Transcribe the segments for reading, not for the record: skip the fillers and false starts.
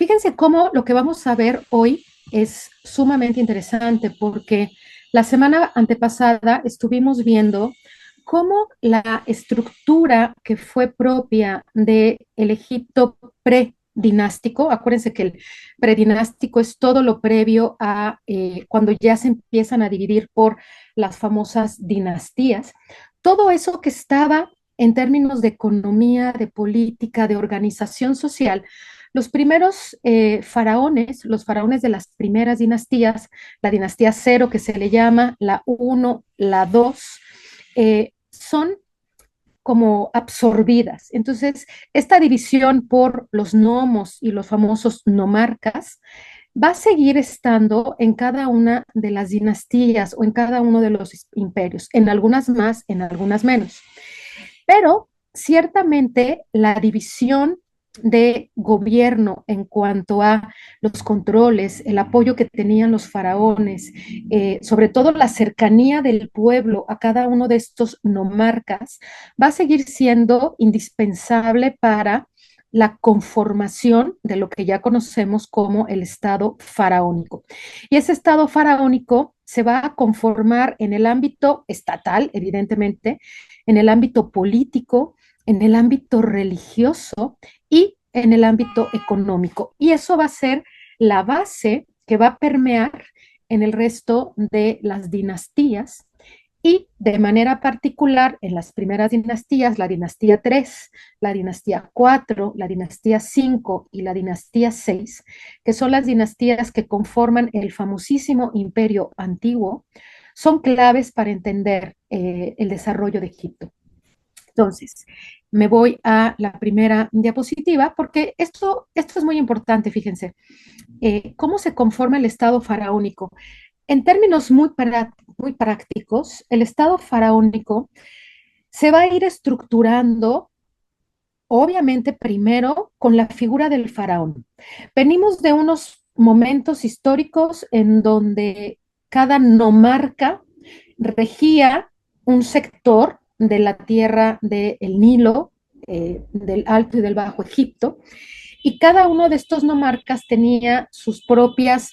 Fíjense cómo lo que vamos a ver hoy es sumamente interesante porque la semana antepasada estuvimos viendo cómo la estructura que fue propia del Egipto predinástico, acuérdense que el predinástico es todo lo previo a cuando ya se empiezan a dividir por las famosas dinastías, todo eso que estaba en términos de economía, de política, de organización social. Los primeros faraones, los faraones de las primeras dinastías, la dinastía cero que se le llama, la uno, la dos, son como absorbidas. Entonces, esta división por los nomos y los famosos nomarcas va a seguir estando en cada una de las dinastías o en cada uno de los imperios, en algunas más, en algunas menos. Pero ciertamente la división de gobierno en cuanto a los controles, el apoyo que tenían los faraones, sobre todo la cercanía del pueblo a cada uno de estos nomarcas, va a seguir siendo indispensable para la conformación de lo que ya conocemos como el Estado faraónico. Y ese Estado faraónico se va a conformar en el ámbito estatal, evidentemente, en el ámbito político, en el ámbito religioso y en el ámbito económico. Y eso va a ser la base que va a permear en el resto de las dinastías y de manera particular en las primeras dinastías, la dinastía 3, la dinastía 4, la dinastía 5 y la dinastía 6, que son las dinastías que conforman el famosísimo imperio antiguo, son claves para entender el desarrollo de Egipto. Entonces, me voy a la primera diapositiva porque esto es muy importante, fíjense, cómo se conforma el Estado faraónico. En términos muy prácticos, el Estado faraónico se va a ir estructurando, obviamente, primero con la figura del faraón. Venimos de unos momentos históricos en donde cada nomarca regía un sector de la tierra del Nilo, del Alto y del Bajo Egipto, y cada uno de estos nomarcas tenía sus propias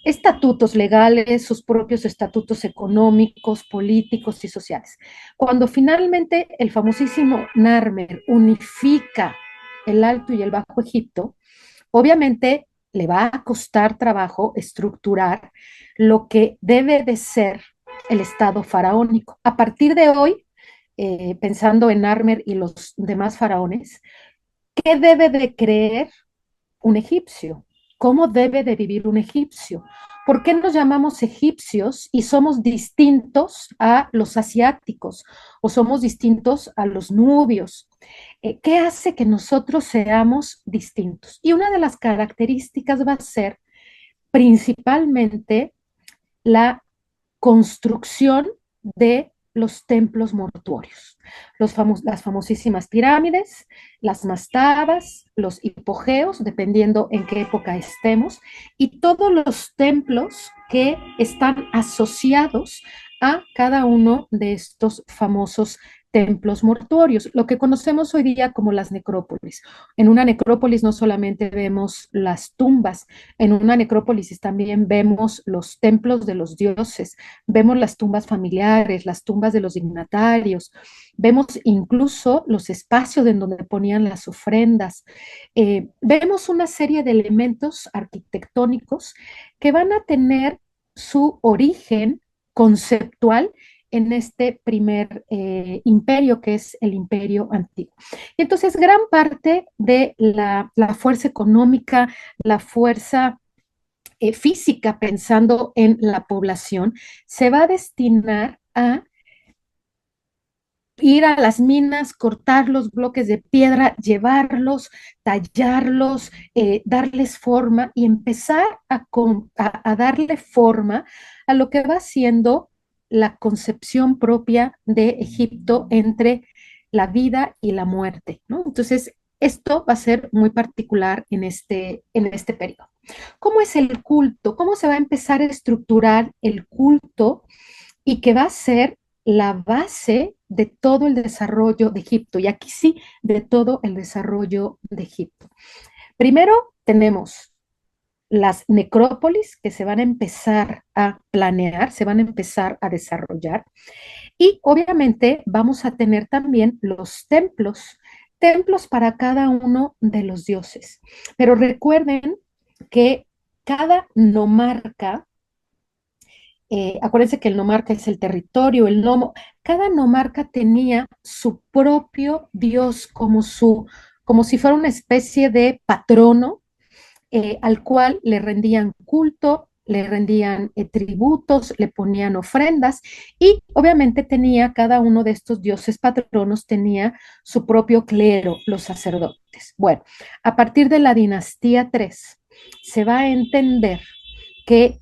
estatutos legales, sus propios estatutos económicos, políticos y sociales. Cuando finalmente el famosísimo Narmer unifica el Alto y el Bajo Egipto, obviamente le va a costar trabajo estructurar lo que debe de ser el Estado faraónico. A partir de hoy, pensando en Narmer y los demás faraones, ¿qué debe de creer un egipcio? ¿Cómo debe de vivir un egipcio? ¿Por qué nos llamamos egipcios y somos distintos a los asiáticos o somos distintos a los nubios? ¿Qué hace que nosotros seamos distintos? Y una de las características va a ser principalmente la construcción de los templos mortuorios, las famosísimas pirámides, las mastabas, los hipogeos, dependiendo en qué época estemos, y todos los templos que están asociados a cada uno de estos famosos templos mortuorios, lo que conocemos hoy día como las necrópolis. En una necrópolis no solamente vemos las tumbas, en una necrópolis también vemos los templos de los dioses, vemos las tumbas familiares, las tumbas de los dignatarios, vemos incluso los espacios en donde ponían las ofrendas. Vemos una serie de elementos arquitectónicos que van a tener su origen conceptual en este primer imperio que es el imperio antiguo. Y entonces gran parte de la fuerza económica, la fuerza física, pensando en la población, se va a destinar a ir a las minas, cortar los bloques de piedra, llevarlos, tallarlos, darles forma y empezar a darle forma a lo que va siendo la concepción propia de Egipto entre la vida y la muerte, ¿no? Entonces, esto va a ser muy particular en este periodo. ¿Cómo es el culto? ¿Cómo se va a empezar a estructurar el culto y que va a ser la base de todo el desarrollo de Egipto? Y aquí sí, de todo el desarrollo de Egipto. Primero tenemos las necrópolis que se van a empezar a planear, se van a empezar a desarrollar. Y obviamente vamos a tener también los templos, templos para cada uno de los dioses. Pero recuerden que cada nomarca, acuérdense que el nomarca es el territorio, el nomo, cada nomarca tenía su propio dios como si fuera una especie de patrono al cual le rendían culto, le rendían tributos, le ponían ofrendas y obviamente tenía cada uno de estos dioses patronos, tenía su propio clero, los sacerdotes. Bueno, a partir de la dinastía 3 se va a entender que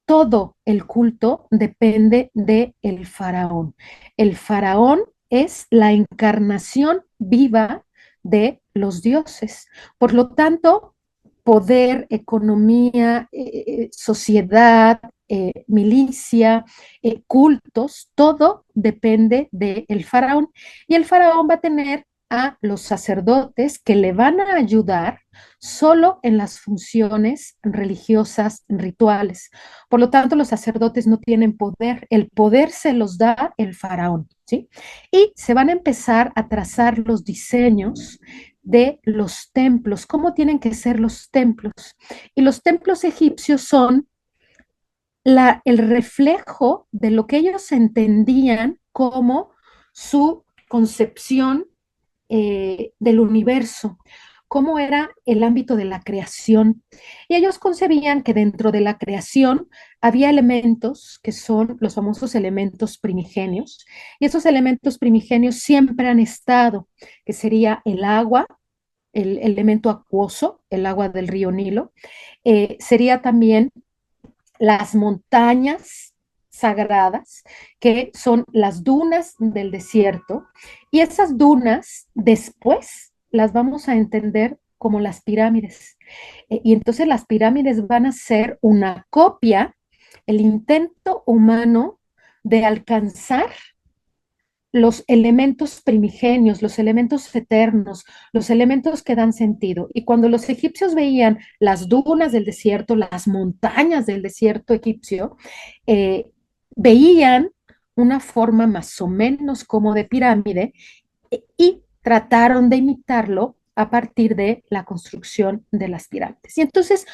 todo el culto depende del faraón. El faraón es la encarnación viva de los dioses. Por lo tanto, poder, economía, sociedad, milicia, cultos, todo depende del faraón. Y el faraón va a tener a los sacerdotes que le van a ayudar solo en las funciones religiosas, rituales. Por lo tanto, los sacerdotes no tienen poder, el poder se los da el faraón, ¿sí? Y se van a empezar a trazar los diseños de los templos, cómo tienen que ser los templos. Y los templos egipcios son el reflejo de lo que ellos entendían como su concepción del universo, cómo era el ámbito de la creación. Y ellos concebían que dentro de la creación había elementos que son los famosos elementos primigenios, y esos elementos primigenios siempre han estado, que sería el agua, el elemento acuoso, el agua del río Nilo, sería también las montañas sagradas, que son las dunas del desierto, y esas dunas después las vamos a entender como las pirámides. Y entonces las pirámides van a ser una copia, el intento humano de alcanzar los elementos primigenios, los elementos eternos, los elementos que dan sentido. Y cuando los egipcios veían las dunas del desierto, las montañas del desierto egipcio, veían una forma más o menos como de pirámide y trataron de imitarlo a partir de la construcción de las pirámides. Y entonces,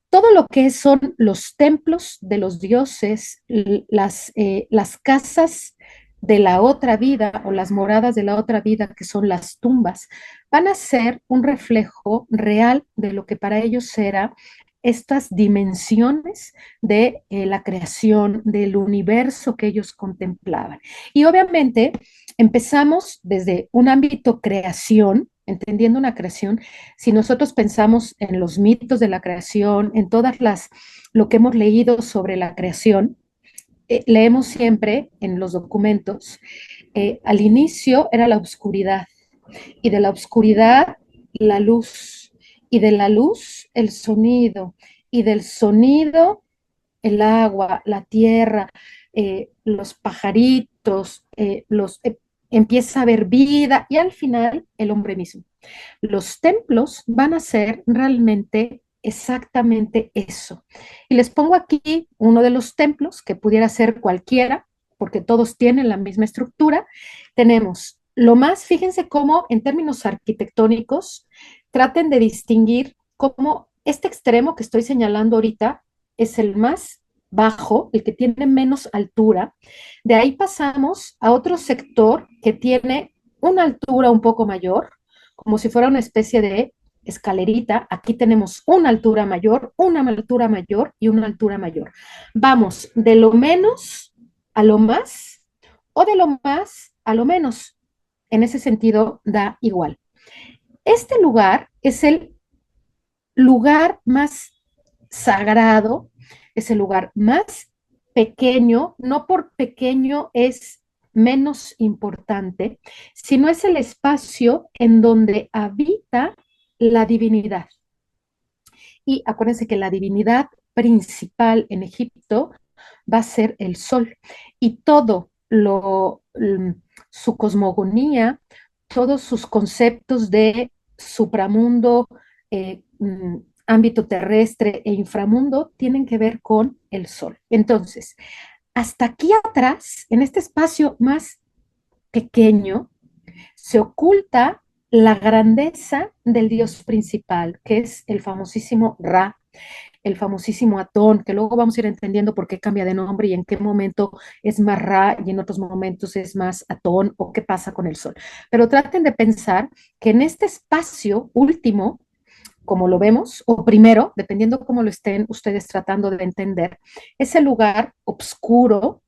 todo lo que son los templos de los dioses, las casas de la otra vida o las moradas de la otra vida, que son las tumbas, van a ser un reflejo real de lo que para ellos era estas dimensiones de la creación, del universo que ellos contemplaban. Y obviamente empezamos desde un ámbito creación, entendiendo una creación, si nosotros pensamos en los mitos de la creación, en lo que hemos leído sobre la creación, leemos siempre en los documentos, al inicio era la oscuridad, y de la oscuridad la luz, y de la luz el sonido, y del sonido el agua, la tierra, los pajaritos, empieza a haber vida y al final el hombre mismo. Los templos van a ser realmente exactamente eso. Y les pongo aquí uno de los templos, que pudiera ser cualquiera, porque todos tienen la misma estructura. Tenemos lo más, fíjense cómo en términos arquitectónicos, traten de distinguir cómo este extremo que estoy señalando ahorita es el más bajo, el que tiene menos altura. De ahí pasamos a otro sector que tiene una altura un poco mayor, como si fuera una especie de escalerita. Aquí tenemos una altura mayor, una altura mayor y una altura mayor. Vamos de lo menos a lo más o de lo más a lo menos. En ese sentido, da igual. Este lugar es el lugar más sagrado, es el lugar más pequeño, no por pequeño es menos importante, sino es el espacio en donde habita la divinidad. Y acuérdense que la divinidad principal en Egipto va a ser el sol. Y su cosmogonía, todos sus conceptos de supramundo, ámbito terrestre e inframundo tienen que ver con el sol. Entonces, hasta aquí atrás, en este espacio más pequeño, se oculta la grandeza del dios principal, que es el famosísimo Ra, el famosísimo Atón, que luego vamos a ir entendiendo por qué cambia de nombre y en qué momento es más Ra y en otros momentos es más Atón o qué pasa con el Sol. Pero traten de pensar que en este espacio último, como lo vemos, o primero, dependiendo cómo lo estén ustedes tratando de entender, es el lugar oscuro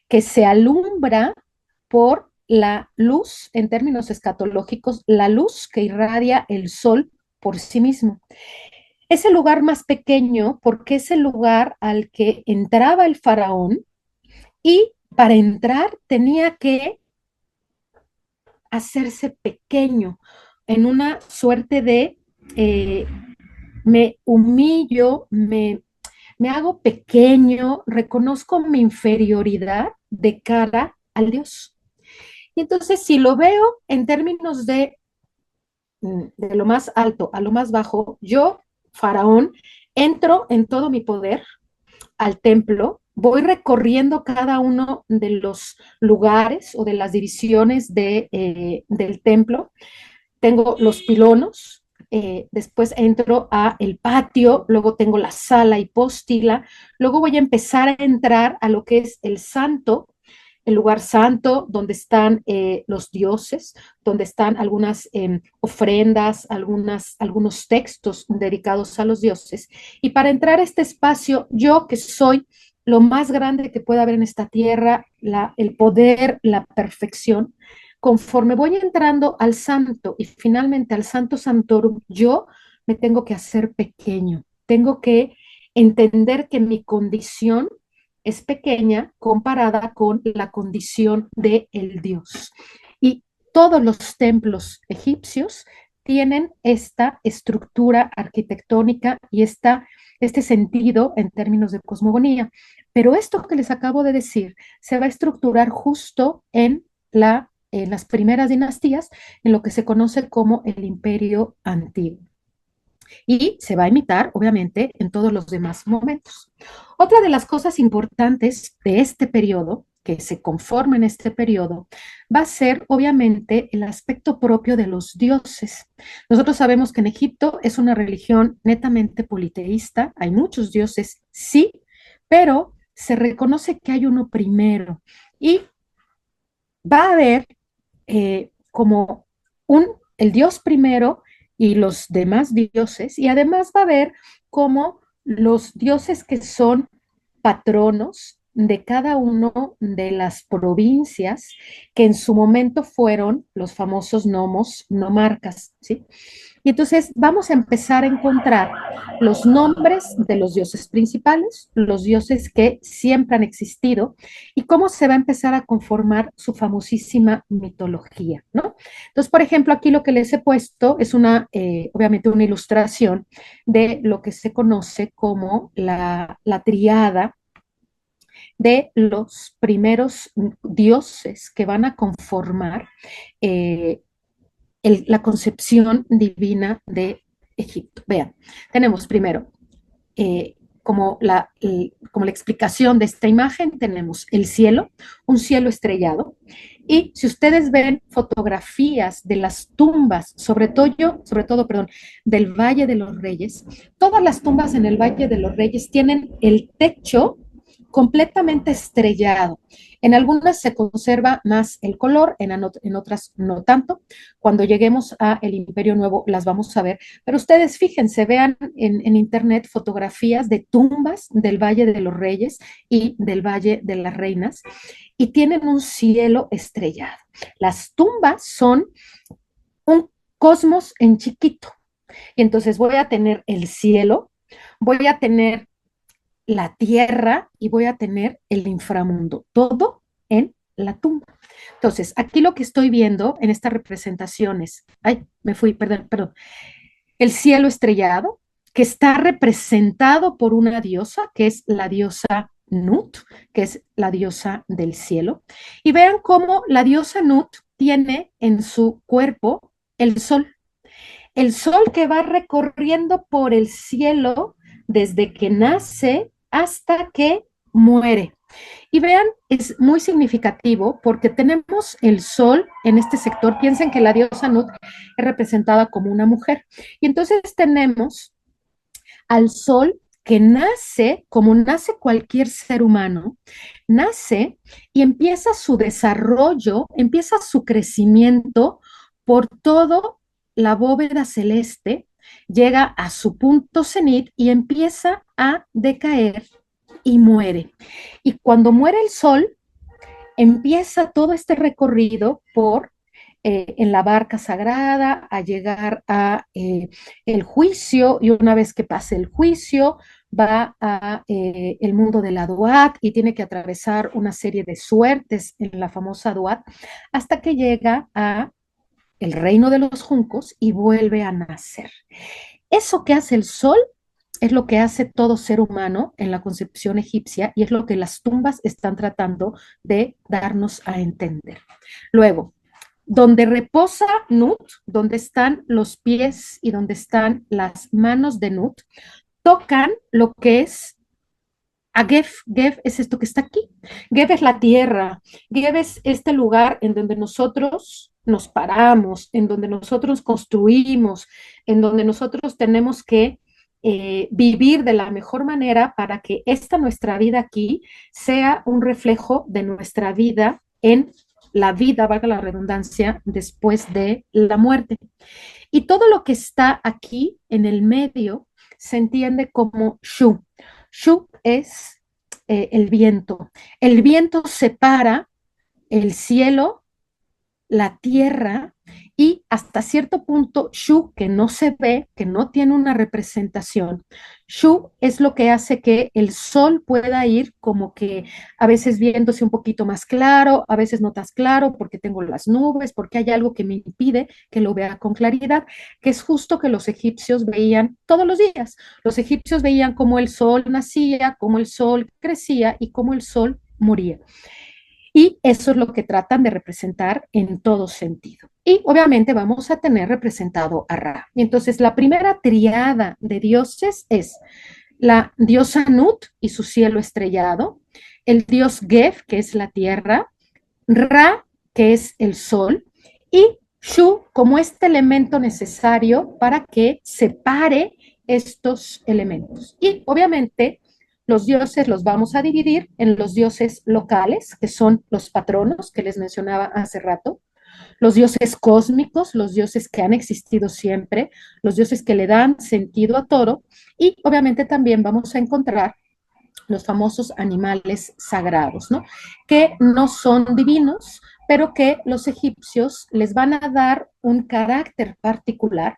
que se alumbra por la luz, en términos escatológicos, la luz que irradia el sol por sí mismo. Es el lugar más pequeño porque es el lugar al que entraba el faraón y para entrar tenía que hacerse pequeño en una suerte de me humillo, me hago pequeño, reconozco mi inferioridad de cara al Dios. Y entonces, si lo veo en términos de lo más alto a lo más bajo, yo, faraón, entro en todo mi poder al templo, voy recorriendo cada uno de los lugares o de las divisiones del templo. Tengo los pilonos, después entro a el patio, luego tengo la sala hipóstila, luego voy a empezar a entrar a lo que es el santo, el lugar santo, donde están los dioses, donde están algunas ofrendas, algunos textos dedicados a los dioses. Y para entrar a este espacio, yo que soy lo más grande que pueda haber en esta tierra, el poder, la perfección, conforme voy entrando al santo y finalmente al santo santorum, yo me tengo que hacer pequeño, tengo que entender que mi condición es pequeña comparada con la condición de el Dios. Y todos los templos egipcios tienen esta estructura arquitectónica y este sentido en términos de cosmogonía. Pero esto que les acabo de decir se va a estructurar justo en las primeras dinastías, en lo que se conoce como el Imperio Antiguo. Y se va a imitar, obviamente, en todos los demás momentos. Otra de las cosas importantes de este periodo, que se conforma en este periodo, va a ser, obviamente, el aspecto propio de los dioses. Nosotros sabemos que en Egipto es una religión netamente politeísta, hay muchos dioses, sí, pero se reconoce que hay uno primero y va a haber como el dios primero y los demás dioses, y además va a haber como los dioses que son patronos de cada uno de las provincias que en su momento fueron los famosos nomos, nomarcas, ¿sí? Y entonces vamos a empezar a encontrar los nombres de los dioses principales, los dioses que siempre han existido y cómo se va a empezar a conformar su famosísima mitología, ¿no? Entonces, por ejemplo, aquí lo que les he puesto es obviamente una ilustración de lo que se conoce como la triada de los primeros dioses que van a conformar eh, la concepción divina de Egipto. Vean, tenemos primero, como la explicación de esta imagen, tenemos el cielo, un cielo estrellado, y si ustedes ven fotografías de las tumbas, perdón, del Valle de los Reyes, todas las tumbas en el Valle de los Reyes tienen el techo completamente estrellado. En algunas se conserva más el color, en otras no tanto. Cuando lleguemos a el Imperio Nuevo las vamos a ver, pero ustedes fíjense, vean en internet fotografías de tumbas del Valle de los Reyes y del Valle de las Reinas y tienen un cielo estrellado. Las tumbas son un cosmos en chiquito. Y entonces voy a tener el cielo, voy a tener la tierra y voy a tener el inframundo, todo en la tumba. Entonces, aquí lo que estoy viendo en estas representaciones, ay, me fui, perdón, el cielo estrellado, que está representado por una diosa, que es la diosa Nut, que es la diosa del cielo. Y vean cómo la diosa Nut tiene en su cuerpo el sol. el sol que va recorriendo por el cielo desde que nace hasta que muere. Y vean, es muy significativo porque tenemos el sol en este sector. Piensen que la diosa Nut es representada como una mujer. Y entonces tenemos al sol que nace, como nace cualquier ser humano, nace y empieza su desarrollo, empieza su crecimiento por todo la bóveda celeste, llega a su punto cenit y empieza a decaer y muere. Y cuando muere el sol, empieza todo este recorrido por en la barca sagrada a llegar a el juicio, y una vez que pase el juicio va a el mundo de la Duat y tiene que atravesar una serie de suertes en la famosa Duat hasta que llega a el reino de los juncos y vuelve a nacer. Eso que hace el sol es lo que hace todo ser humano en la concepción egipcia y es lo que las tumbas están tratando de darnos a entender. Luego, donde reposa Nut, donde están los pies y donde están las manos de Nut, tocan lo que es a Gef. Gef es esto que está aquí. Gef es la tierra. Gef es este lugar en donde nosotros nos paramos, en donde nosotros construimos, en donde nosotros tenemos que vivir de la mejor manera para que esta nuestra vida aquí sea un reflejo de nuestra vida en la vida, valga la redundancia, después de la muerte. Y todo lo que está aquí en el medio se entiende como Shu. Shu es el viento. El viento separa el cielo, la tierra y hasta cierto punto Shu, que no se ve, que no tiene una representación. Shu es lo que hace que el sol pueda ir como que a veces viéndose un poquito más claro, a veces no tan claro porque tengo las nubes, porque hay algo que me impide que lo vea con claridad, que es justo que los egipcios veían todos los días. Los egipcios veían cómo el sol nacía, cómo el sol crecía y cómo el sol moría. Y eso es lo que tratan de representar en todo sentido. Y obviamente vamos a tener representado a Ra. Y entonces la primera triada de dioses es la diosa Nut y su cielo estrellado, el dios Gef, que es la tierra, Ra, que es el sol, y Shu como este elemento necesario para que separe estos elementos. Y obviamente los dioses los vamos a dividir en los dioses locales, que son los patronos que les mencionaba hace rato, los dioses cósmicos, los dioses que han existido siempre, los dioses que le dan sentido a todo, y obviamente también vamos a encontrar los famosos animales sagrados, ¿no? Que no son divinos, pero que los egipcios les van a dar un carácter particular,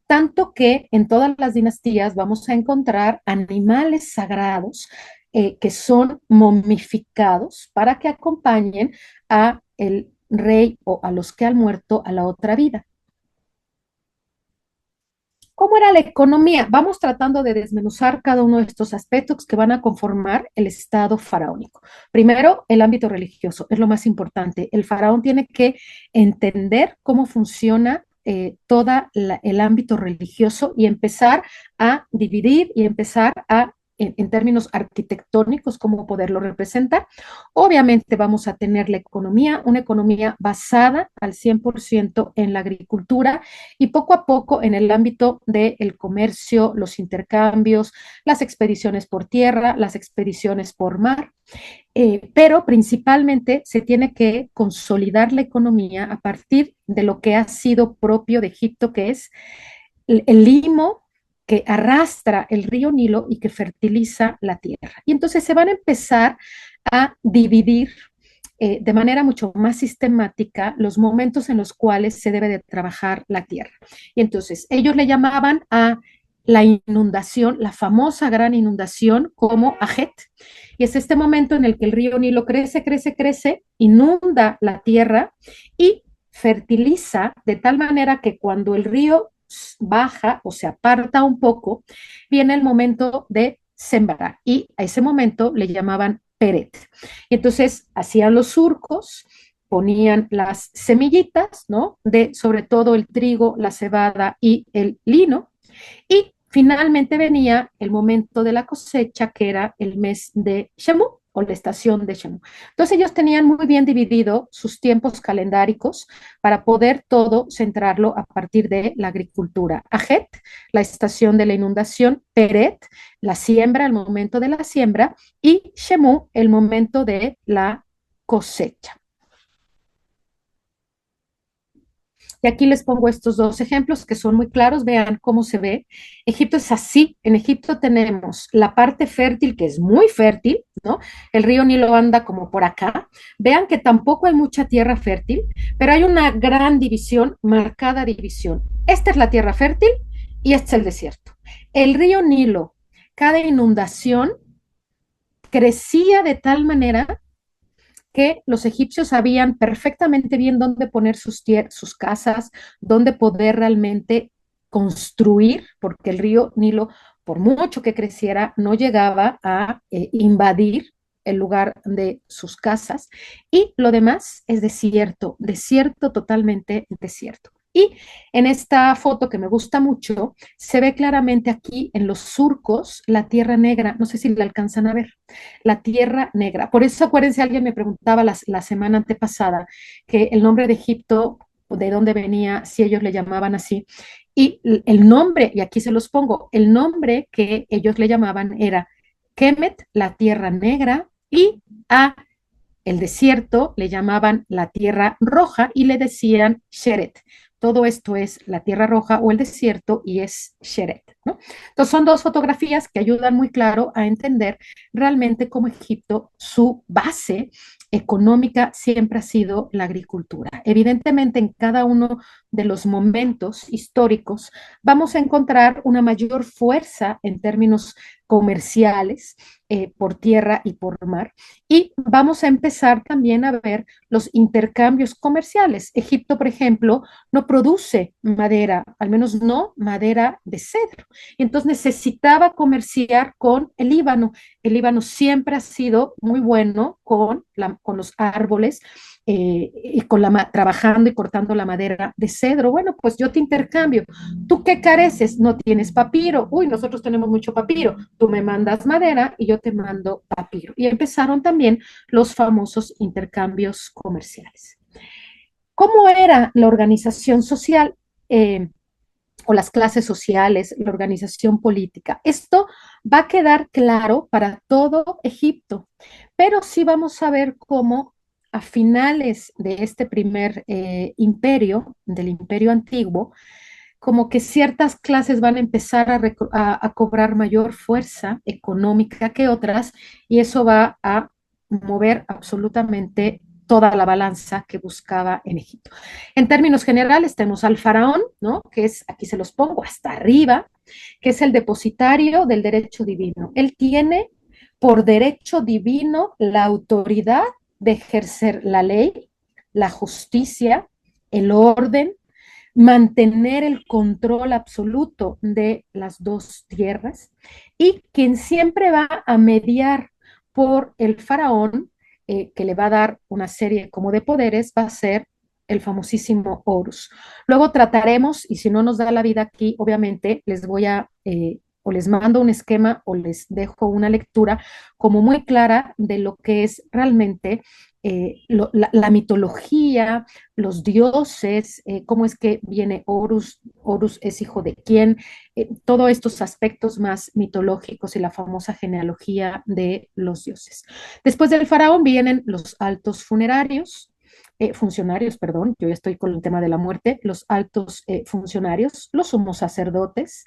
tanto que en todas las dinastías vamos a encontrar animales sagrados que son momificados para que acompañen a el rey o a los que han muerto a la otra vida. ¿Cómo era la economía? Vamos tratando de desmenuzar cada uno de estos aspectos que van a conformar el Estado faraónico. Primero, el ámbito religioso, es lo más importante. El faraón tiene que entender cómo funciona todo el ámbito religioso y empezar a dividir y empezar a en términos arquitectónicos, cómo poderlo representar. Obviamente vamos a tener la economía, una economía basada al 100% en la agricultura y poco a poco en el ámbito del comercio, los intercambios, las expediciones por tierra, las expediciones por mar. Pero principalmente se tiene que consolidar la economía a partir de lo que ha sido propio de Egipto, que es el limo que arrastra el río Nilo y que fertiliza la tierra. Y entonces se van a empezar a dividir de manera mucho más sistemática los momentos en los cuales se debe de trabajar la tierra. Y entonces ellos le llamaban a la inundación, la famosa gran inundación, como Ajet. Y es este momento en el que el río Nilo crece, crece, crece, inunda la tierra y fertiliza de tal manera que cuando el río baja o se aparta un poco, viene el momento de sembrar. Y a ese momento le llamaban Peret. Y entonces hacían los surcos, ponían las semillitas, ¿no? De sobre todo el trigo, la cebada y el lino. Y finalmente venía el momento de la cosecha, que era el mes de Shamu o la estación de Shamu. Entonces ellos tenían muy bien dividido sus tiempos calendáricos para poder todo centrarlo a partir de la agricultura. Ajet, la estación de la inundación; Peret, la siembra, el momento de la siembra; y Shemu, el momento de la cosecha. Y aquí les pongo estos dos ejemplos que son muy claros. Vean cómo se ve. Egipto es así. En Egipto tenemos la parte fértil, que es muy fértil, ¿no? El río Nilo anda como por acá. Vean que tampoco hay mucha tierra fértil, pero hay una gran división, marcada división. Esta es la tierra fértil y este es el desierto. El río Nilo, cada inundación crecía de tal manera que los egipcios sabían perfectamente bien dónde poner sus casas, dónde poder realmente construir, porque el río Nilo, por mucho que creciera, no llegaba a invadir el lugar de sus casas, y lo demás es desierto, desierto, totalmente desierto. Y en esta foto que me gusta mucho, se ve claramente aquí en los surcos la tierra negra, no sé si la alcanzan a ver, la tierra negra. Por eso acuérdense, alguien me preguntaba la semana antepasada que el nombre de Egipto, de dónde venía, si ellos le llamaban así. Y el nombre, y aquí se los pongo, el nombre que ellos le llamaban era Kemet, la tierra negra, y a el desierto le llamaban la tierra roja y le decían Sheret. Todo esto es la tierra roja o el desierto y es Sheret, ¿no? Entonces son dos fotografías que ayudan muy claro a entender realmente cómo Egipto, su base económica siempre ha sido la agricultura. Evidentemente, en cada uno de los momentos históricos vamos a encontrar una mayor fuerza en términos comerciales, por tierra y por mar. Y vamos a empezar también a ver los intercambios comerciales. Egipto, por ejemplo, no produce madera, al menos no madera de cedro. Y entonces necesitaba comerciar con el Líbano. El Líbano siempre ha sido muy bueno con los árboles, y trabajando y cortando la madera de cedro. Bueno, pues yo te intercambio. ¿Tú qué careces? No tienes papiro. Uy, nosotros tenemos mucho papiro. Tú me mandas madera y yo te mando papiro. Y empezaron también los famosos intercambios comerciales. ¿Cómo era la organización social, o las clases sociales, la organización política? Esto va a quedar claro para todo Egipto, pero sí vamos a ver cómo a finales de este primer imperio, del imperio antiguo, como que ciertas clases van a empezar a cobrar mayor fuerza económica que otras, y eso va a mover absolutamente toda la balanza que buscaba en Egipto. En términos generales, tenemos al faraón, ¿no? Que es, aquí se los pongo hasta arriba, que es el depositario del derecho divino. Él tiene por derecho divino la autoridad de ejercer la ley, la justicia, el orden, mantener el control absoluto de las dos tierras, y quien siempre va a mediar por el faraón, que le va a dar una serie como de poderes, va a ser el famosísimo Horus. Luego trataremos, y si no nos da la vida aquí, obviamente les voy a, o les mando un esquema o les dejo una lectura como muy clara de lo que es realmente la mitología, los dioses, cómo es que viene Horus, Horus es hijo de quién, todos estos aspectos más mitológicos y la famosa genealogía de los dioses. Después del faraón vienen los altos funcionarios, perdón, yo ya estoy con el tema de la muerte, los altos funcionarios, los sumos sacerdotes,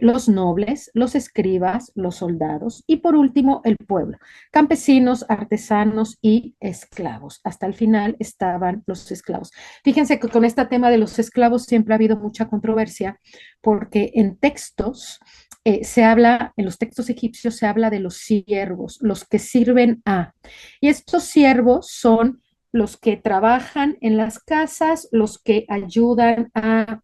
los nobles, los escribas, los soldados y por último el pueblo, campesinos, artesanos y esclavos. Hasta el final estaban los esclavos. Fíjense que con este tema de los esclavos siempre ha habido mucha controversia, porque en textos se habla, en los textos egipcios se habla de los siervos, los que sirven a, y estos siervos son los que trabajan en las casas, los que ayudan a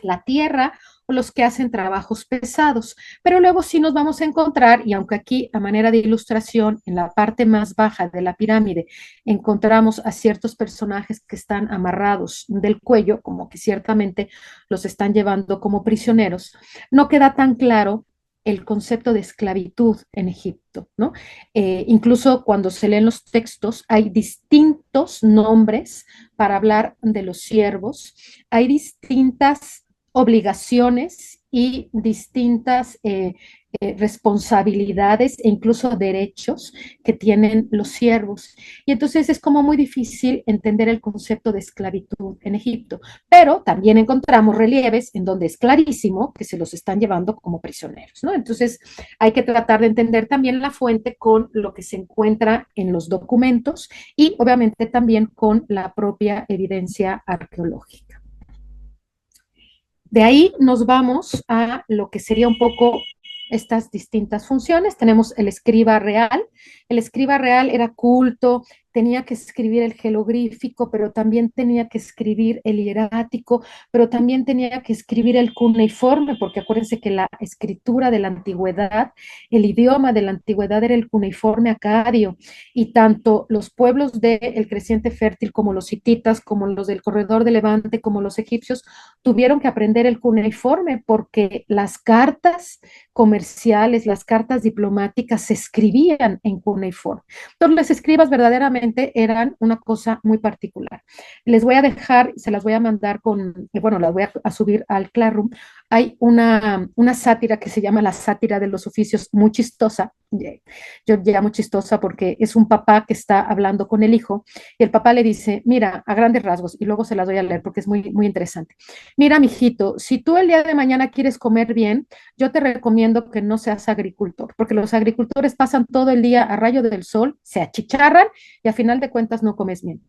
la tierra o los que hacen trabajos pesados. Pero luego sí nos vamos a encontrar, y aunque aquí a manera de ilustración, en la parte más baja de la pirámide, encontramos a ciertos personajes que están amarrados del cuello, como que ciertamente los están llevando como prisioneros, no queda tan claro el concepto de esclavitud en Egipto, ¿no? Incluso cuando se leen los textos hay distintos nombres para hablar de los siervos, hay distintas obligaciones y distintas responsabilidades e incluso derechos que tienen los siervos. Y entonces es como muy difícil entender el concepto de esclavitud en Egipto, pero también encontramos relieves en donde es clarísimo que se los están llevando como prisioneros, ¿no? Entonces hay que tratar de entender también la fuente con lo que se encuentra en los documentos y obviamente también con la propia evidencia arqueológica. De ahí nos vamos a lo que sería un poco estas distintas funciones. Tenemos el escriba real. El escriba real era culto, tenía que escribir el jeroglífico, pero también tenía que escribir el hierático, pero también tenía que escribir el cuneiforme, porque acuérdense que la escritura de la antigüedad, el idioma de la antigüedad era el cuneiforme acadio, y tanto los pueblos del creciente fértil como los hititas, como los del corredor de Levante, como los egipcios, tuvieron que aprender el cuneiforme porque las cartas comerciales, las cartas diplomáticas se escribían en cuneiforme. Entonces, los escribas verdaderamente eran una cosa muy particular. Les voy a dejar, se las voy a mandar con, bueno, las voy a subir al Classroom. Hay una sátira que se llama la sátira de los oficios, muy chistosa. Yo llamo chistosa porque es un papá que está hablando con el hijo y el papá le dice, mira, a grandes rasgos, y luego se las voy a leer porque es muy, muy interesante. Mira, mijito, si tú el día de mañana quieres comer bien, yo te recomiendo que no seas agricultor, porque los agricultores pasan todo el día a rayo del sol, se achicharran y a final de cuentas no comes bien.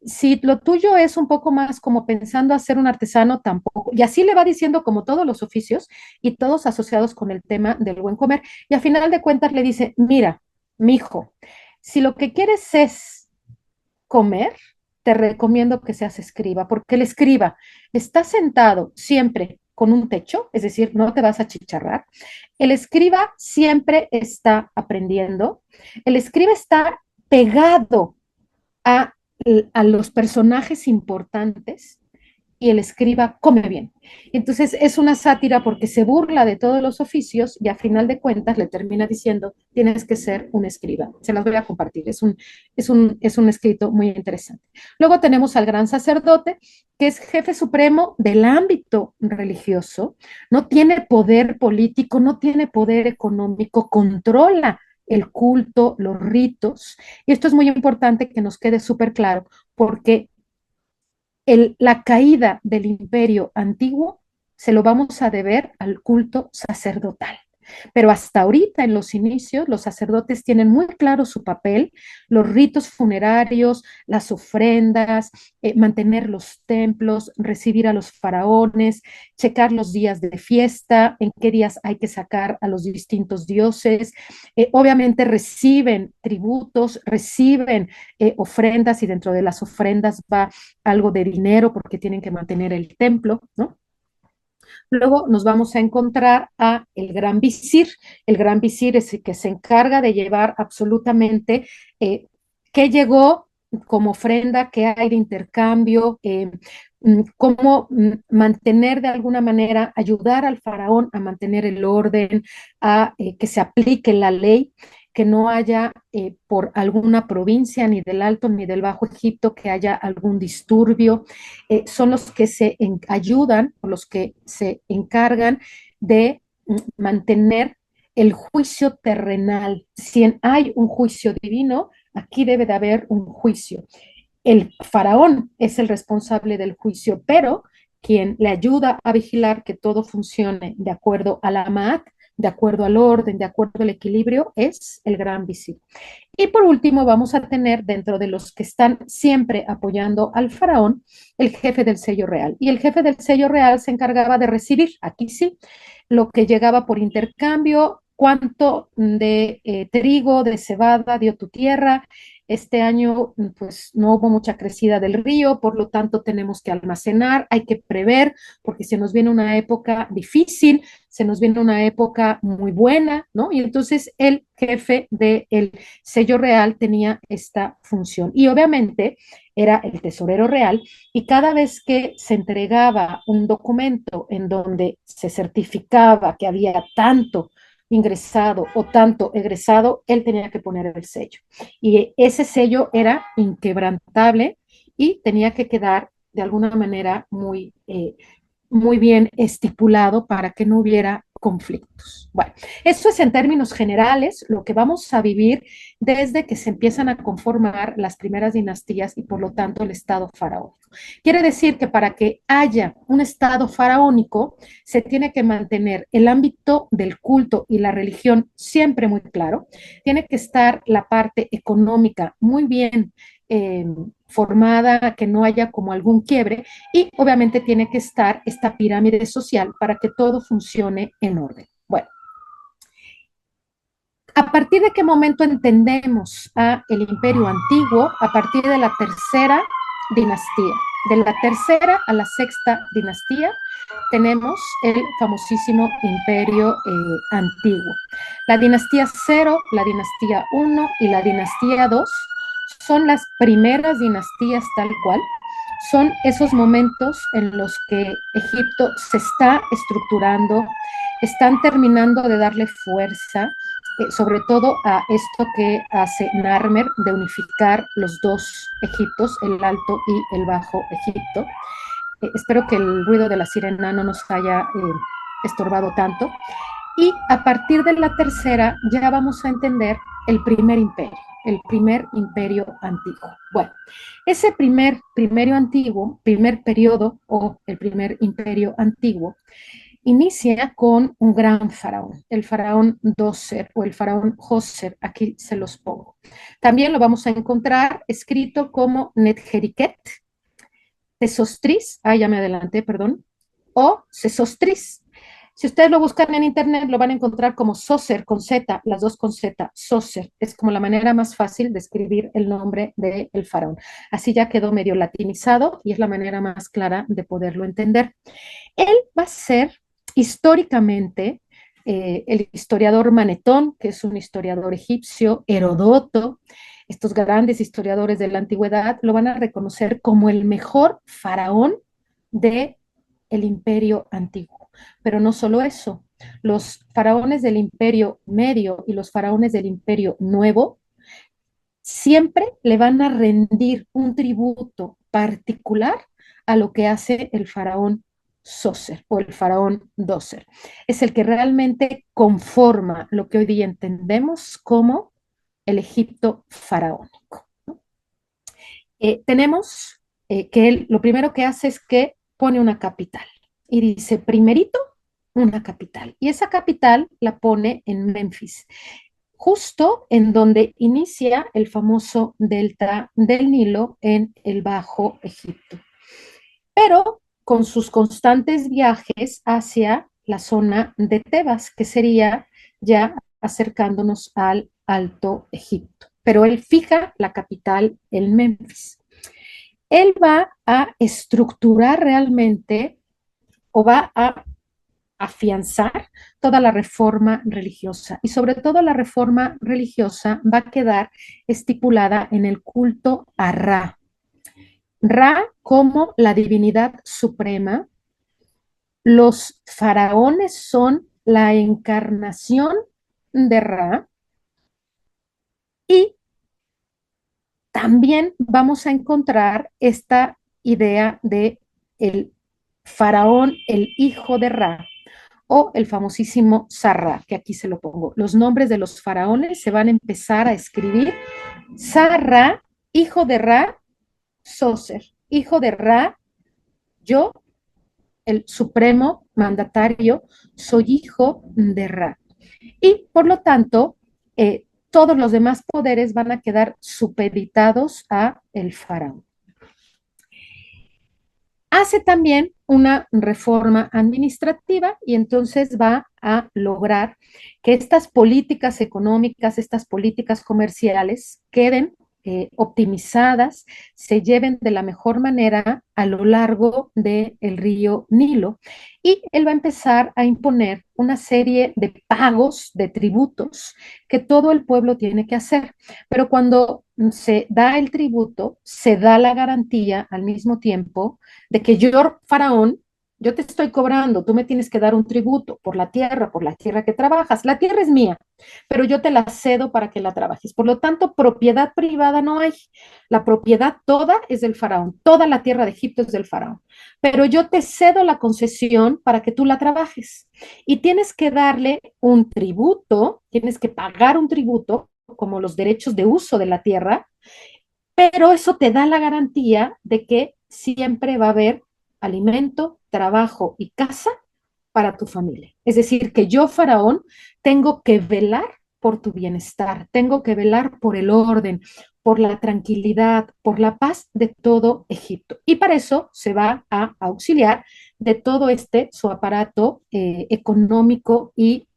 Si lo tuyo es un poco más como pensando hacer un artesano, tampoco. Y así le va diciendo como todos los oficios y todos asociados con el tema del buen comer. Y a final de cuentas le dice, mira, mijo, si lo que quieres es comer, te recomiendo que seas escriba, porque el escriba está sentado siempre con un techo, es decir, no te vas a chicharrar. El escriba siempre está aprendiendo. El escriba está pegado a, a los personajes importantes y el escriba come bien. Entonces es una sátira porque se burla de todos los oficios y a final de cuentas le termina diciendo, tienes que ser un escriba. Se las voy a compartir, es un escrito muy interesante. Luego tenemos al gran sacerdote, que es jefe supremo del ámbito religioso, no tiene poder político, no tiene poder económico, controla el culto, los ritos. Y esto es muy importante que nos quede súper claro, porque la caída del imperio antiguo se lo vamos a deber al culto sacerdotal. Pero hasta ahorita, en los inicios, los sacerdotes tienen muy claro su papel, los ritos funerarios, las ofrendas, mantener los templos, recibir a los faraones, checar los días de fiesta, en qué días hay que sacar a los distintos dioses. Obviamente reciben tributos, reciben ofrendas y dentro de las ofrendas va algo de dinero porque tienen que mantener el templo, ¿no? Luego nos vamos a encontrar a el gran visir. El gran visir es el que se encarga de llevar absolutamente qué llegó como ofrenda, qué hay de intercambio, cómo mantener de alguna manera, ayudar al faraón a mantener el orden, a que se aplique la ley, que no haya por alguna provincia, ni del Alto ni del Bajo Egipto, que haya algún disturbio. Son los que ayudan o los que se encargan de mantener el juicio terrenal. Si hay un juicio divino, aquí debe de haber un juicio. El faraón es el responsable del juicio, pero quien le ayuda a vigilar que todo funcione de acuerdo a la Maat, de acuerdo al orden, de acuerdo al equilibrio, es el gran visir. Y por último, vamos a tener dentro de los que están siempre apoyando al faraón, el jefe del sello real. Y el jefe del sello real se encargaba de recibir, aquí sí, lo que llegaba por intercambio, cuánto de trigo, de cebada dio tu tierra, este año pues no hubo mucha crecida del río, por lo tanto tenemos que almacenar, hay que prever, porque se nos viene una época difícil, se nos viene una época muy buena, ¿no? Y entonces el jefe del sello real tenía esta función. Y obviamente era el tesorero real y cada vez que se entregaba un documento en donde se certificaba que había tanto ingresado o tanto egresado, él tenía que poner el sello. Y ese sello era inquebrantable y tenía que quedar de alguna manera muy bien estipulado para que no hubiera conflictos. Bueno, eso es en términos generales lo que vamos a vivir desde que se empiezan a conformar las primeras dinastías y por lo tanto el Estado faraónico. Quiere decir que para que haya un Estado faraónico se tiene que mantener el ámbito del culto y la religión siempre muy claro, tiene que estar la parte económica muy bien formada, que no haya como algún quiebre y obviamente tiene que estar esta pirámide social para que todo funcione en orden. Bueno, ¿a partir de qué momento entendemos a el imperio antiguo? A partir de la tercera dinastía. De la tercera a la sexta dinastía tenemos el famosísimo imperio antiguo. La dinastía 0, la dinastía 1 y la dinastía 2 son las primeras dinastías tal cual. Son esos momentos en los que Egipto se está estructurando, están terminando de darle fuerza, sobre todo a esto que hace Narmer de unificar los dos Egiptos, el Alto y el Bajo Egipto. Espero que el ruido de la sirena no nos haya estorbado tanto. Y a partir de la tercera ya vamos a entender el primer imperio antiguo. Bueno, ese primer periodo o el primer imperio antiguo, inicia con un gran faraón, el faraón Djoser o el faraón Djoser, aquí se los pongo. También lo vamos a encontrar escrito como Netjeriket, Sesostris, ya me adelanté, perdón, o Sesostris. Si ustedes lo buscan en internet, lo van a encontrar como Soser con Z, las dos con Z, Soser. Es como la manera más fácil de escribir el nombre del faraón. Así ya quedó medio latinizado y es la manera más clara de poderlo entender. Él va a ser históricamente el historiador Manetón, que es un historiador egipcio, Herodoto, estos grandes historiadores de la antigüedad lo van a reconocer como el mejor faraón del imperio antiguo. Pero no solo eso, los faraones del imperio medio y los faraones del imperio nuevo siempre le van a rendir un tributo particular a lo que hace el faraón Soser o el faraón Doser. Es el que realmente conforma lo que hoy día entendemos como el Egipto faraónico. Tenemos que él lo primero que hace es que pone una capital y dice, primerito, una capital. Y esa capital la pone en Memphis, justo en donde inicia el famoso delta del Nilo en el Bajo Egipto. Pero con sus constantes viajes hacia la zona de Tebas, que sería ya acercándonos al Alto Egipto. Pero él fija la capital en Memphis. Él va a estructurar realmente o va a afianzar toda la reforma religiosa y sobre todo la reforma religiosa va a quedar estipulada en el culto a Ra. Ra como la divinidad suprema, los faraones son la encarnación de Ra y también vamos a encontrar esta idea de el faraón, el hijo de Ra, o el famosísimo Sarra, que aquí se lo pongo. Los nombres de los faraones se van a empezar a escribir Sarra, hijo de Ra, Soser, hijo de Ra, yo, el supremo mandatario, soy hijo de Ra. Y por lo tanto, todos los demás poderes van a quedar supeditados a el faraón. Hace también una reforma administrativa y entonces va a lograr que estas políticas económicas, estas políticas comerciales queden optimizadas se lleven de la mejor manera a lo largo del río Nilo. Y él va a empezar a imponer una serie de pagos, de tributos que todo el pueblo tiene que hacer. Pero cuando se da el tributo, se da la garantía al mismo tiempo de que yo, faraón, yo te estoy cobrando, tú me tienes que dar un tributo por la tierra que trabajas. La tierra es mía, pero yo te la cedo para que la trabajes. Por lo tanto, propiedad privada no hay. La propiedad toda es del faraón, toda la tierra de Egipto es del faraón, pero yo te cedo la concesión para que tú la trabajes. Y tienes que darle un tributo, tienes que pagar un tributo, como los derechos de uso de la tierra, pero eso te da la garantía de que siempre va a haber alimento, trabajo y casa para tu familia. Es decir, que yo, faraón, tengo que velar por tu bienestar, tengo que velar por el orden, por la tranquilidad, por la paz de todo Egipto. Y para eso se va a auxiliar de todo su aparato económico y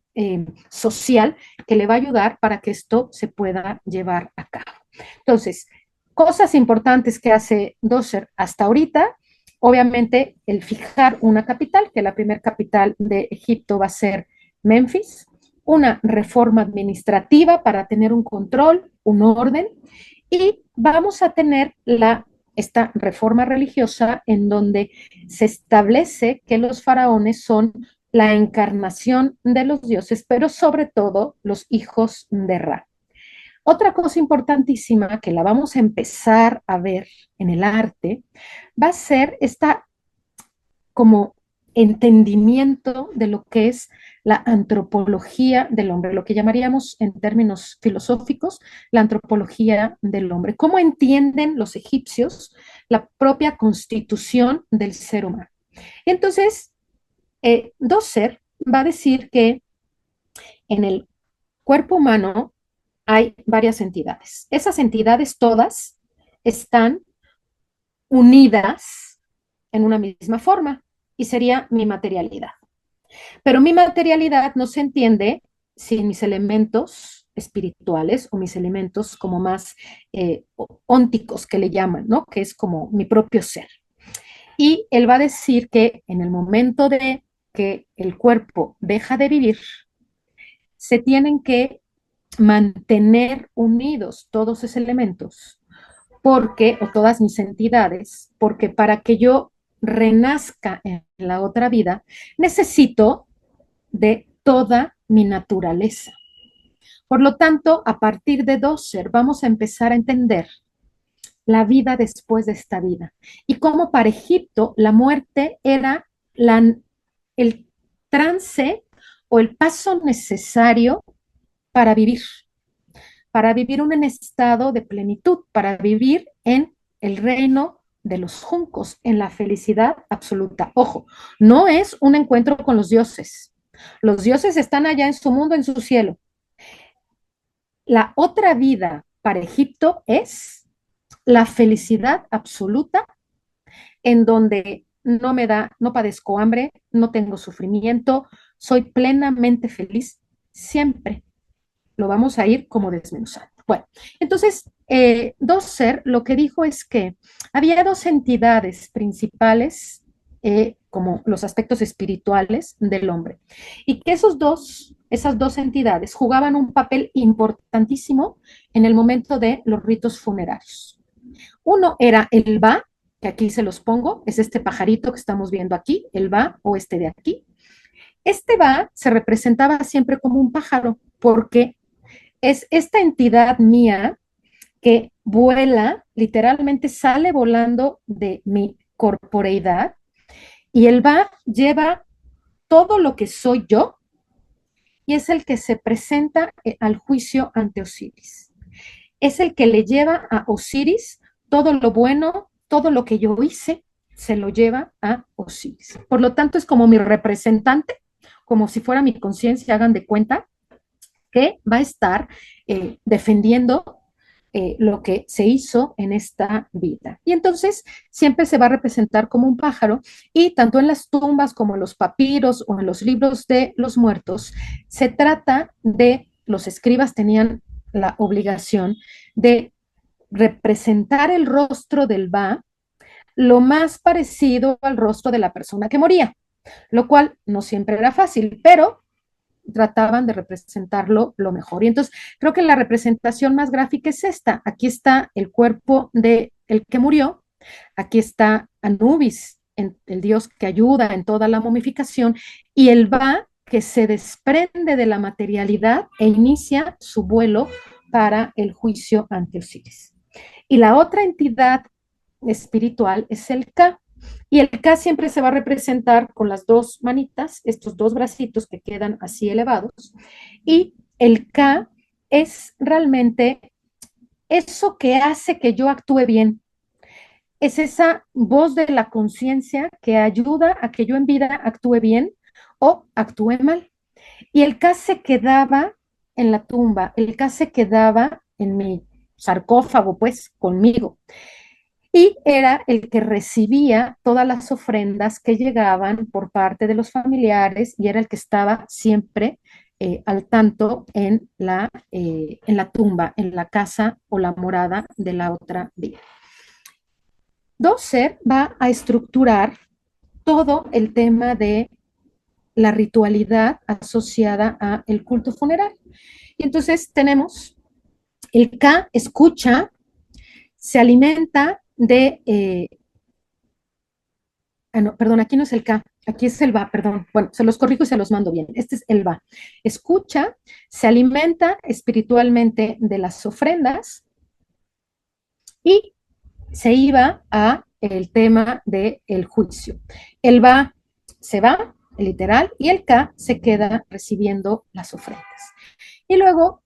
social que le va a ayudar para que esto se pueda llevar a cabo. Entonces, cosas importantes que hace Dosser hasta ahorita, obviamente el fijar una capital, que la primera capital de Egipto va a ser Memphis, una reforma administrativa para tener un control, un orden, y vamos a tener esta reforma religiosa en donde se establece que los faraones son la encarnación de los dioses, pero sobre todo los hijos de Ra. Otra cosa importantísima que la vamos a empezar a ver en el arte va a ser esta como entendimiento de lo que es la antropología del hombre, lo que llamaríamos en términos filosóficos la antropología del hombre. ¿Cómo entienden los egipcios la propia constitución del ser humano? Entonces, Dosser va a decir que en el cuerpo humano hay varias entidades. Esas entidades todas están unidas en una misma forma y sería mi materialidad. Pero mi materialidad no se entiende sin mis elementos espirituales o mis elementos como más ónticos que le llaman, ¿no? Que es como mi propio ser. Y él va a decir que en el momento de que el cuerpo deja de vivir, se tienen que mantener unidos todos esos elementos, porque, o todas mis entidades, porque para que yo renazca en la otra vida, necesito de toda mi naturaleza. Por lo tanto, a partir de Dosser vamos a empezar a entender la vida después de esta vida y cómo para Egipto la muerte era el trance o el paso necesario para vivir un estado de plenitud, para vivir en el reino de los juncos, en la felicidad absoluta. Ojo, no es un encuentro con los dioses. Los dioses están allá en su mundo, en su cielo. La otra vida para Egipto es la felicidad absoluta, en donde no padezco hambre, no tengo sufrimiento, soy plenamente feliz siempre. Lo vamos a ir como desmenuzando. Bueno, entonces, Dosser lo que dijo es que había dos entidades principales, como los aspectos espirituales del hombre, y que esas dos entidades jugaban un papel importantísimo en el momento de los ritos funerarios. Uno era el Ba, que aquí se los pongo, es este pajarito que estamos viendo aquí, el Ba o este de aquí. Este Ba se representaba siempre como un pájaro, porque es esta entidad mía que vuela, literalmente sale volando de mi corporeidad y el Ba lleva todo lo que soy yo y es el que se presenta al juicio ante Osiris. Es el que le lleva a Osiris todo lo bueno, todo lo que yo hice, se lo lleva a Osiris. Por lo tanto, es como mi representante, como si fuera mi conciencia, hagan de cuenta, que va a estar defendiendo lo que se hizo en esta vida. Y entonces siempre se va a representar como un pájaro y tanto en las tumbas como en los papiros o en los libros de los muertos, se trata de, los escribas tenían la obligación de representar el rostro del Ba lo más parecido al rostro de la persona que moría, lo cual no siempre era fácil, pero trataban de representarlo lo mejor. Y entonces creo que la representación más gráfica es esta. Aquí está el cuerpo de el que murió, aquí está Anubis, el dios que ayuda en toda la momificación, y el Ba que se desprende de la materialidad e inicia su vuelo para el juicio ante Osiris. Y la otra entidad espiritual es el Ka. Y el Ka siempre se va a representar con las dos manitas, estos dos bracitos que quedan así elevados. Y el Ka es realmente eso que hace que yo actúe bien. Es esa voz de la conciencia que ayuda a que yo en vida actúe bien o actúe mal. Y el Ka se quedaba en la tumba, el Ka se quedaba en mi sarcófago, pues, conmigo. Y era el que recibía todas las ofrendas que llegaban por parte de los familiares y era el que estaba siempre al tanto en la tumba, en la casa o la morada de la otra vida. Doser va a estructurar todo el tema de la ritualidad asociada al culto funerario. Y entonces tenemos el Ka escucha, se alimenta no, perdón, aquí no es el K, aquí es el va, perdón. Bueno, se los corrijo y se los mando bien. Este es el va. Escucha, se alimenta espiritualmente de las ofrendas y se iba a el tema del juicio. El va se va, literal, y el K se queda recibiendo las ofrendas. Y luego,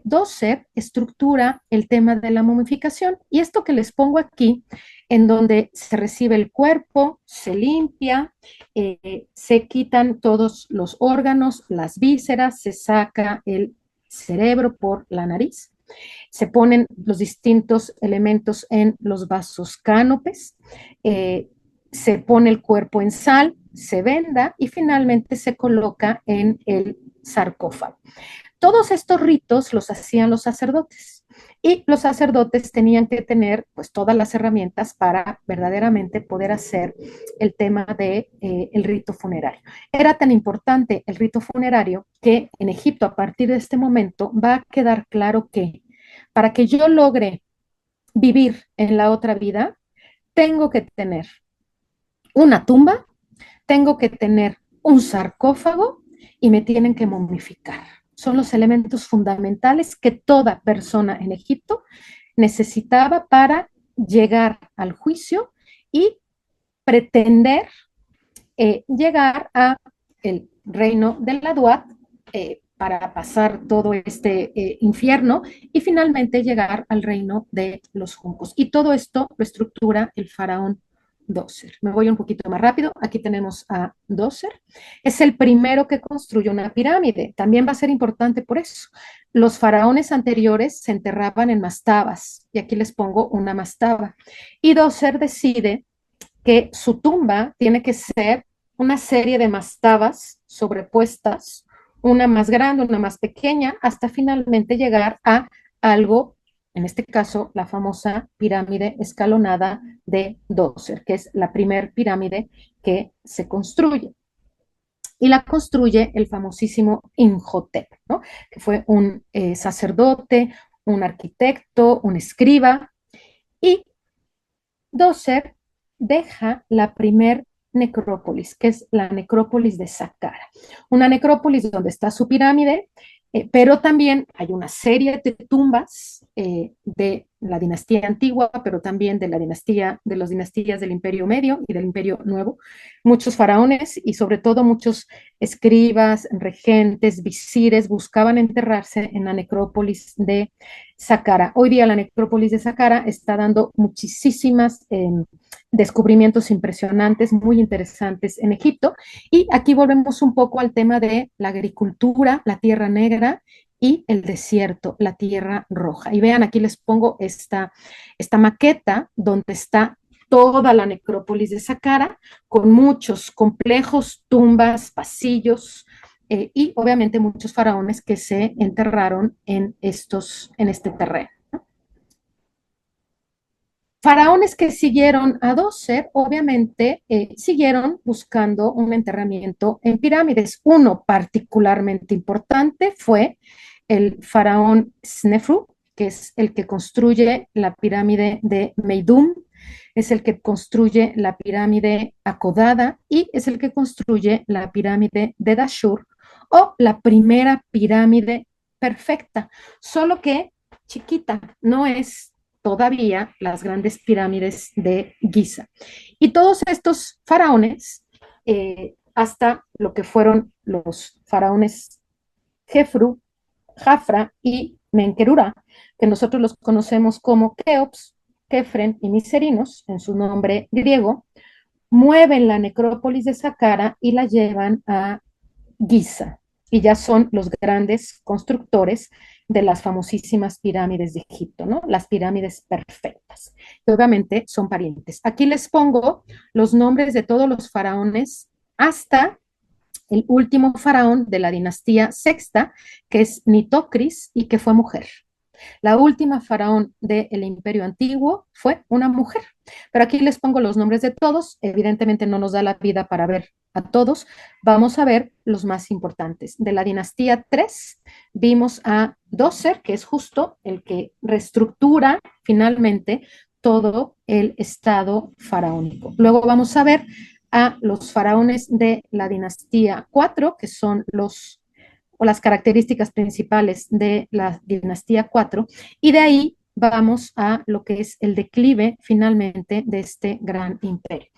Doser estructura el tema de la momificación. Y esto que les pongo aquí, en donde se recibe el cuerpo, se limpia, se quitan todos los órganos, las vísceras, se saca el cerebro por la nariz, se ponen los distintos elementos en los vasos cánopes, se pone el cuerpo en sal, se venda y finalmente se coloca en el sarcófago. Todos estos ritos los hacían los sacerdotes y los sacerdotes tenían que tener pues todas las herramientas para verdaderamente poder hacer el tema de el rito funerario. Era tan importante el rito funerario que en Egipto a partir de este momento va a quedar claro que para que yo logre vivir en la otra vida, tengo que tener una tumba, tengo que tener un sarcófago y me tienen que momificar. Son los elementos fundamentales que toda persona en Egipto necesitaba para llegar al juicio y pretender llegar a el reino del Aduat para pasar todo este infierno y finalmente llegar al reino de los juncos. Y todo esto lo estructura el faraón Doser. Me voy un poquito más rápido. Aquí tenemos a Doser. Es el primero que construye una pirámide. También va a ser importante por eso. Los faraones anteriores se enterraban en mastabas y aquí les pongo una mastaba. Y Doser decide que su tumba tiene que ser una serie de mastabas sobrepuestas, una más grande, una más pequeña, hasta finalmente llegar a algo, en este caso, la famosa pirámide escalonada de Djoser, que es la primer pirámide que se construye. Y la construye el famosísimo Imhotep, ¿no? Que fue un sacerdote, un arquitecto, un escriba, y Djoser deja la primer necrópolis, que es la necrópolis de Saqqara. Una necrópolis donde está su pirámide, pero también hay una serie de tumbas de la dinastía antigua, pero también de la dinastía, de las dinastías del Imperio Medio y del Imperio Nuevo. Muchos faraones y sobre todo muchos escribas, regentes, visires buscaban enterrarse en la necrópolis de Saqqara. Hoy día la necrópolis de Saqqara está dando muchísimas descubrimientos impresionantes, muy interesantes en Egipto. Y aquí volvemos un poco al tema de la agricultura, la tierra negra y el desierto, la tierra roja. Y vean, aquí les pongo esta maqueta donde está toda la necrópolis de Saqqara, con muchos complejos, tumbas, pasillos, y obviamente muchos faraones que se enterraron en este terreno. Faraones que siguieron a Djoser, obviamente, siguieron buscando un enterramiento en pirámides. Uno particularmente importante fue el faraón Snefru, que es el que construye la pirámide de Meidum, es el que construye la pirámide Akodada y es el que construye la pirámide de Dashur o la primera pirámide perfecta, solo que chiquita, no es todavía las grandes pirámides de Giza. Y todos estos faraones, hasta lo que fueron los faraones Jefru, Jafra y Menkerura, que nosotros los conocemos como Keops, Kefren y Miserinos, en su nombre griego, mueven la necrópolis de Saqqara y la llevan a Giza. Y ya son los grandes constructores de las famosísimas pirámides de Egipto, ¿no? Las pirámides perfectas. Y obviamente son parientes. Aquí les pongo los nombres de todos los faraones hasta el último faraón de la dinastía sexta, que es Nitocris y que fue mujer. La última faraón del Imperio Antiguo fue una mujer. Pero aquí les pongo los nombres de todos. Evidentemente no nos da la vida para ver a todos. Vamos a ver los más importantes. De la dinastía 3 vimos a Djoser, que es justo el que reestructura finalmente todo el estado faraónico. Luego vamos a ver a los faraones de la dinastía 4, que son los o las características principales de la dinastía 4, y de ahí vamos a lo que es el declive finalmente de este gran imperio.